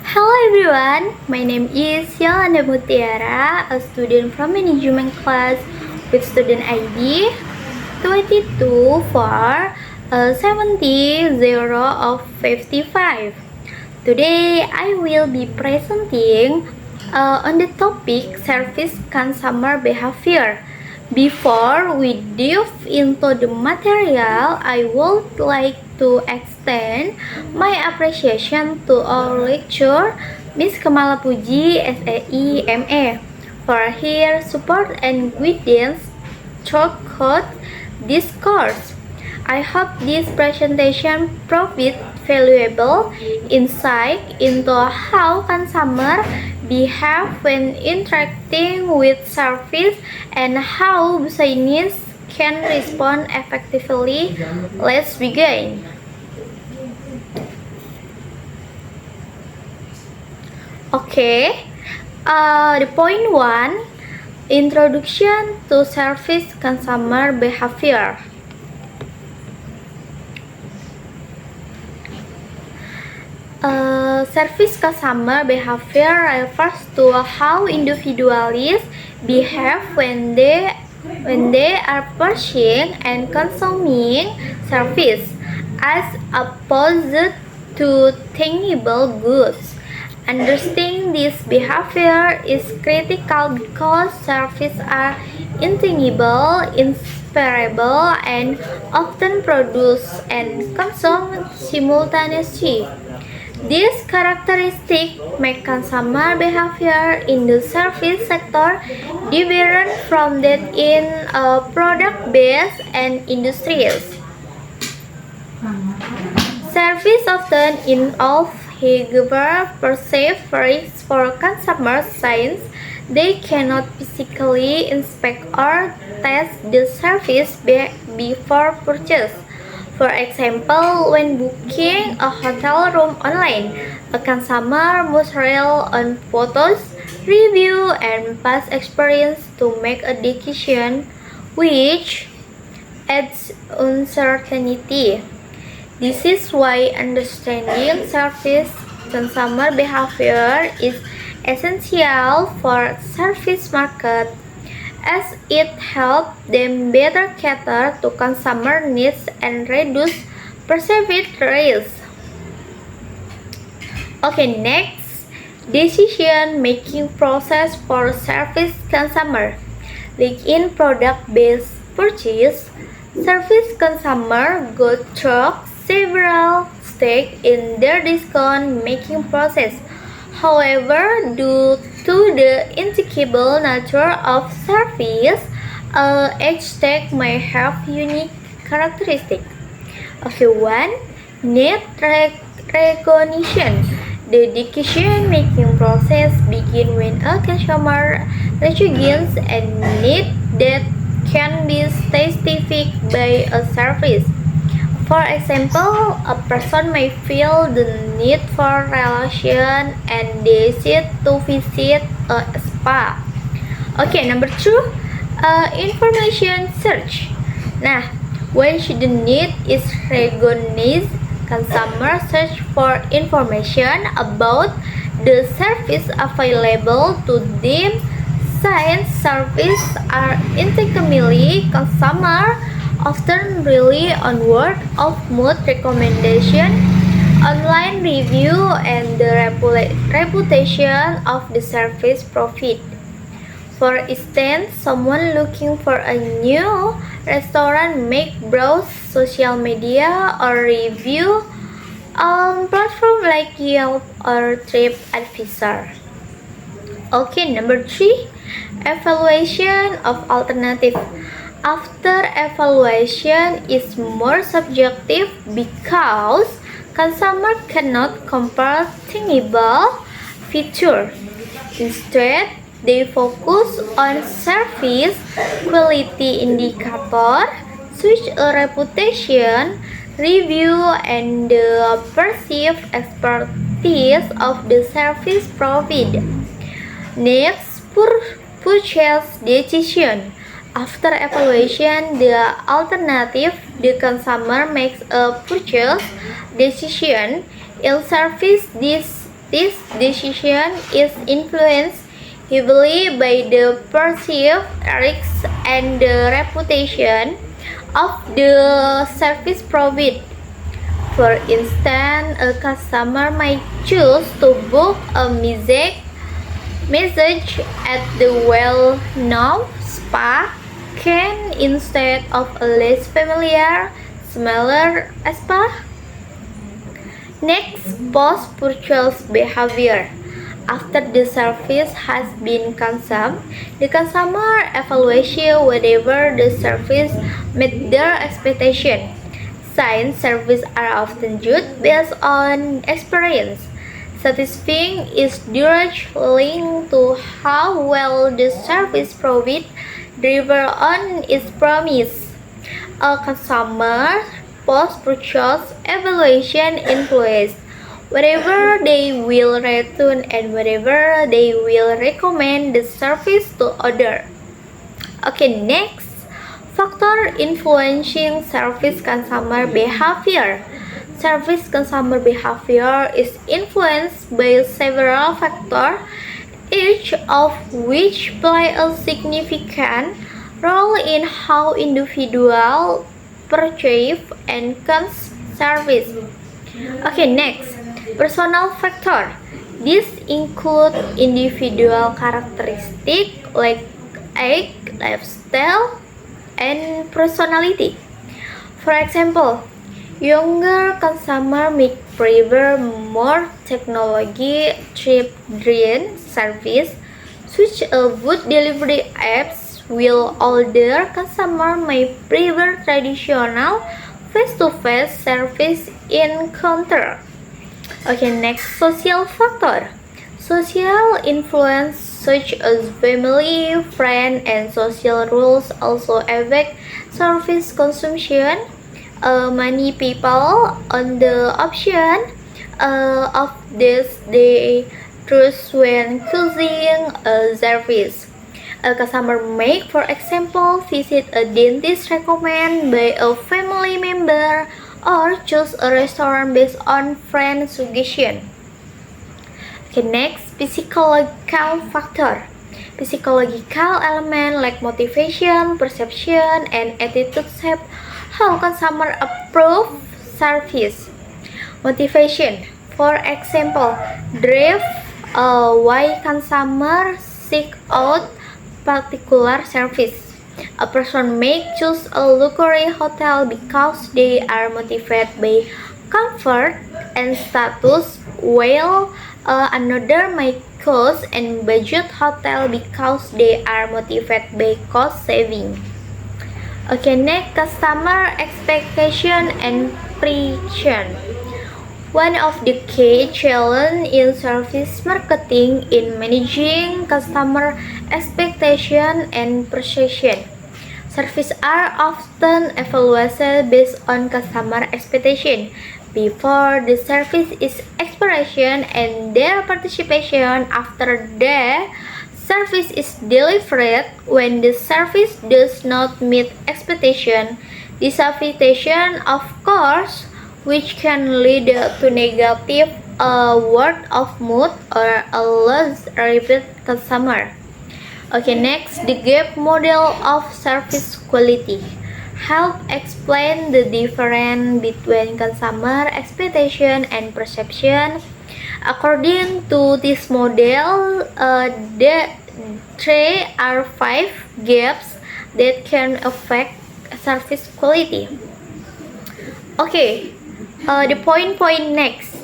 Hello everyone, my name is Yolanda Mutiara, a student from management class with student ID 22 for 70 of 55. Today I will be presenting on the topic service consumer behavior. Before we dive into the material, I would like to extend my appreciation to our lecturer, Miss Kamala Puji, SAE MA, for her support and guidance throughout this course. I hope this presentation provides valuable insight into how consumers behave when interacting with service and how business can respond effectively. Let's begin. Okay, the point one, introduction to service consumer behavior. Service customer behavior refers to how individuals behave when they are purchasing and consuming service, as opposed to tangible goods. Understanding this behavior is critical because services are intangible, inseparable, and often produced and consumed simultaneously. These characteristics make consumer behavior in the service sector different from that in product-based and industries. Service often involves higher perceived risks for consumers since they cannot physically inspect or test the service before purchase. For example, when booking a hotel room online, a consumer must rely on photos, review, and past experience to make a decision, which adds uncertainty. This is why understanding service consumer behavior is essential for service market, as it helps them better cater to consumer needs and reduce perceived risks. Okay, next, decision-making process for service consumer. Like in product-based purchase, service consumer go through several steps in their decision-making process. However, due to the intangible nature of service, each step may have unique characteristics. Okay, one, need recognition. The decision-making process begins when a consumer recognizes a need that can be specified by a service. For example, a person may feel the need for relaxation and decide to visit a spa. Okay, number two, information search. Nah, when the need is recognized, consumers search for information about the service available to them. Since services are intrinsically consumer often rely on word of mouth recommendation, online review, and the reputation of the service profit. For instance, someone looking for a new restaurant may browse social media or review on platforms like Yelp or TripAdvisor. Okay, number three, evaluation of alternative. After evaluation is more subjective because consumer cannot compare tangible feature. Instead, they focus on service quality indicator such as reputation, review, and the perceived expertise of the service provided. Next, purchase decision. After evaluation the alternative, the consumer makes a purchase decision. In service, this This decision is influenced heavily by the perceived risks and the reputation of the service provided. For instance, a customer might choose to book a massage at the well-known spa can instead of a less familiar, smaller spa. Next, post-purchase behavior. After the service has been consumed, the consumer evaluates whether the service met their expectation. Since services are often judged based on experience, satisfying is directly linked to how well the service provided delivered on its promise. A consumer post-purchase evaluation influence whether they will return and whether they will recommend the service to others. Okay, next factor influencing service consumer behavior. Service consumer behavior is influenced by several factors, each of which play a significant role in how individuals perceive and consume service. Okay, next, personal factor. These include individual characteristics like age, lifestyle, and personality. For example, younger consumers may prefer more technology-driven service, such as food delivery apps, while older consumers may prefer traditional face-to-face service encounter. Okay, next, social factor. Social influence such as family, friend, and social rules also affect service consumption. Many people on the option of this they choose when choosing a service. A customer may, for example, visit a dentist recommended by a family member or choose a restaurant based on friend suggestion. Okay, next, psychological factor. Psychological elements like motivation, perception, and attitude shape how consumers approve service. Motivation, for example, drive why consumers seek out particular service. A person may choose a luxury hotel because they are motivated by comfort and status, while another might choose a budget hotel because they are motivated by cost saving. Okay, next, customer expectation and precision. One of the key challenges in service marketing is managing customer expectation and perception. Services are often evaluated based on customer expectation before the service is expiration and their participation after the service is delivered. When the service does not meet expectation, dissatisfaction, of course, which can lead to negative word of mouth or a lost repeat customer. Okay, next, the gap model of service quality. Help explain the difference between consumer expectation and perception. According to this model, there are 5 gaps that can affect service quality. Okay, the point next.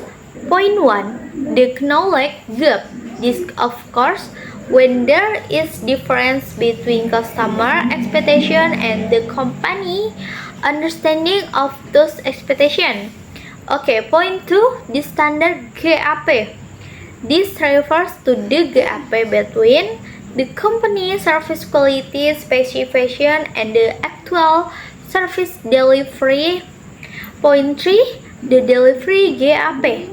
Point 1, the knowledge gap. This, of course, when there is difference between customer expectation and the company understanding of those expectations. Okay, point 2, the standard GAP. This refers to the GAP between the company service quality specification and the actual service delivery. Point 3, the delivery GAP.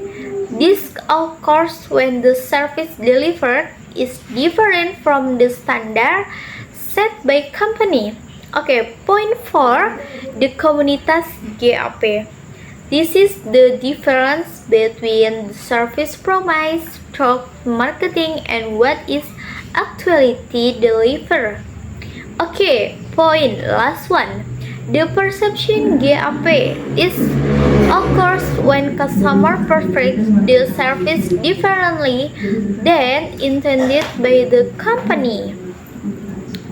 This occurs when the service delivered is different from the standard set by company. Okay, point 4, the komunitas GAP. This is the difference between the service promised through marketing and what is actually delivered. Okay, point last one. The perception gap is occurs when customer perceives the service differently than intended by the company.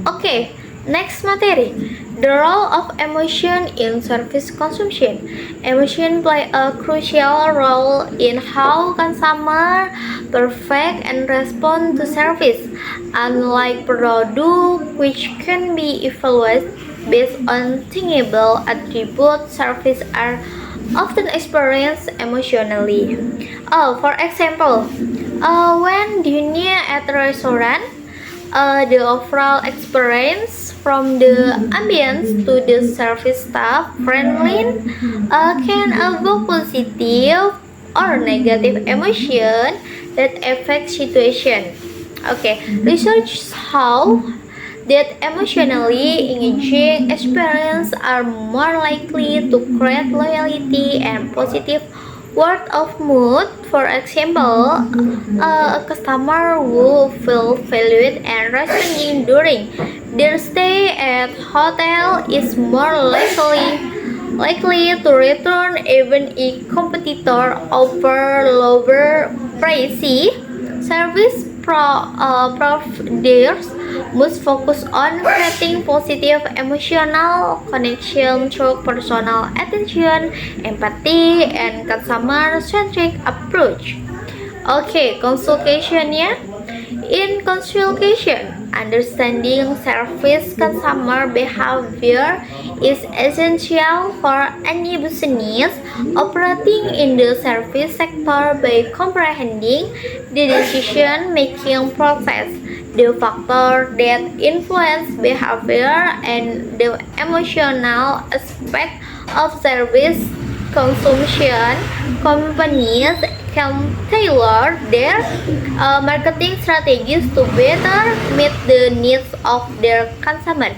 Okay, next materi. The role of emotion in service consumption. Emotion play a crucial role in how consumers perceive and respond to service. Unlike product, which can be evaluated based on tangible attributes, service are often experienced emotionally. For example, when dining at a restaurant, the overall experience from the ambience to the service staff friendly can evoke positive or negative emotion that affect situation. Okay, research how that emotionally engaging experience are more likely to create loyalty and positive word of mood. For example, a customer who feel valued and respected during their stay at hotel is more likely to return even if competitor offer lower price. Service providers must focus on creating positive emotional connection through personal attention, empathy, and customer-centric approach. Okay, consultation-nya. In consultation, understanding service consumer behavior is essential for any business operating in the service sector by comprehending the decision-making process, the factors that influence behavior, and the emotional aspect of service consumption. Companies can tailor their marketing strategies to better meet the needs of their customers.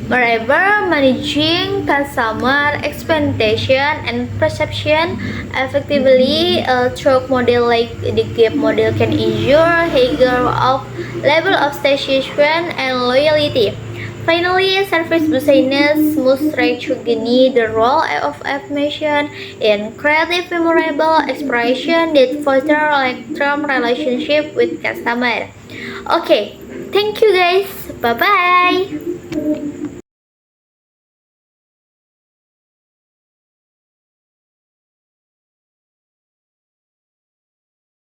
Moreover, managing customer expectation and perception effectively through model like the GAP model can ensure higher of level of satisfaction and loyalty. Finally, service business must recognize the role of affirmation in creative, memorable expression that foster long-term relationship with customer. Okay, thank you guys. Bye bye.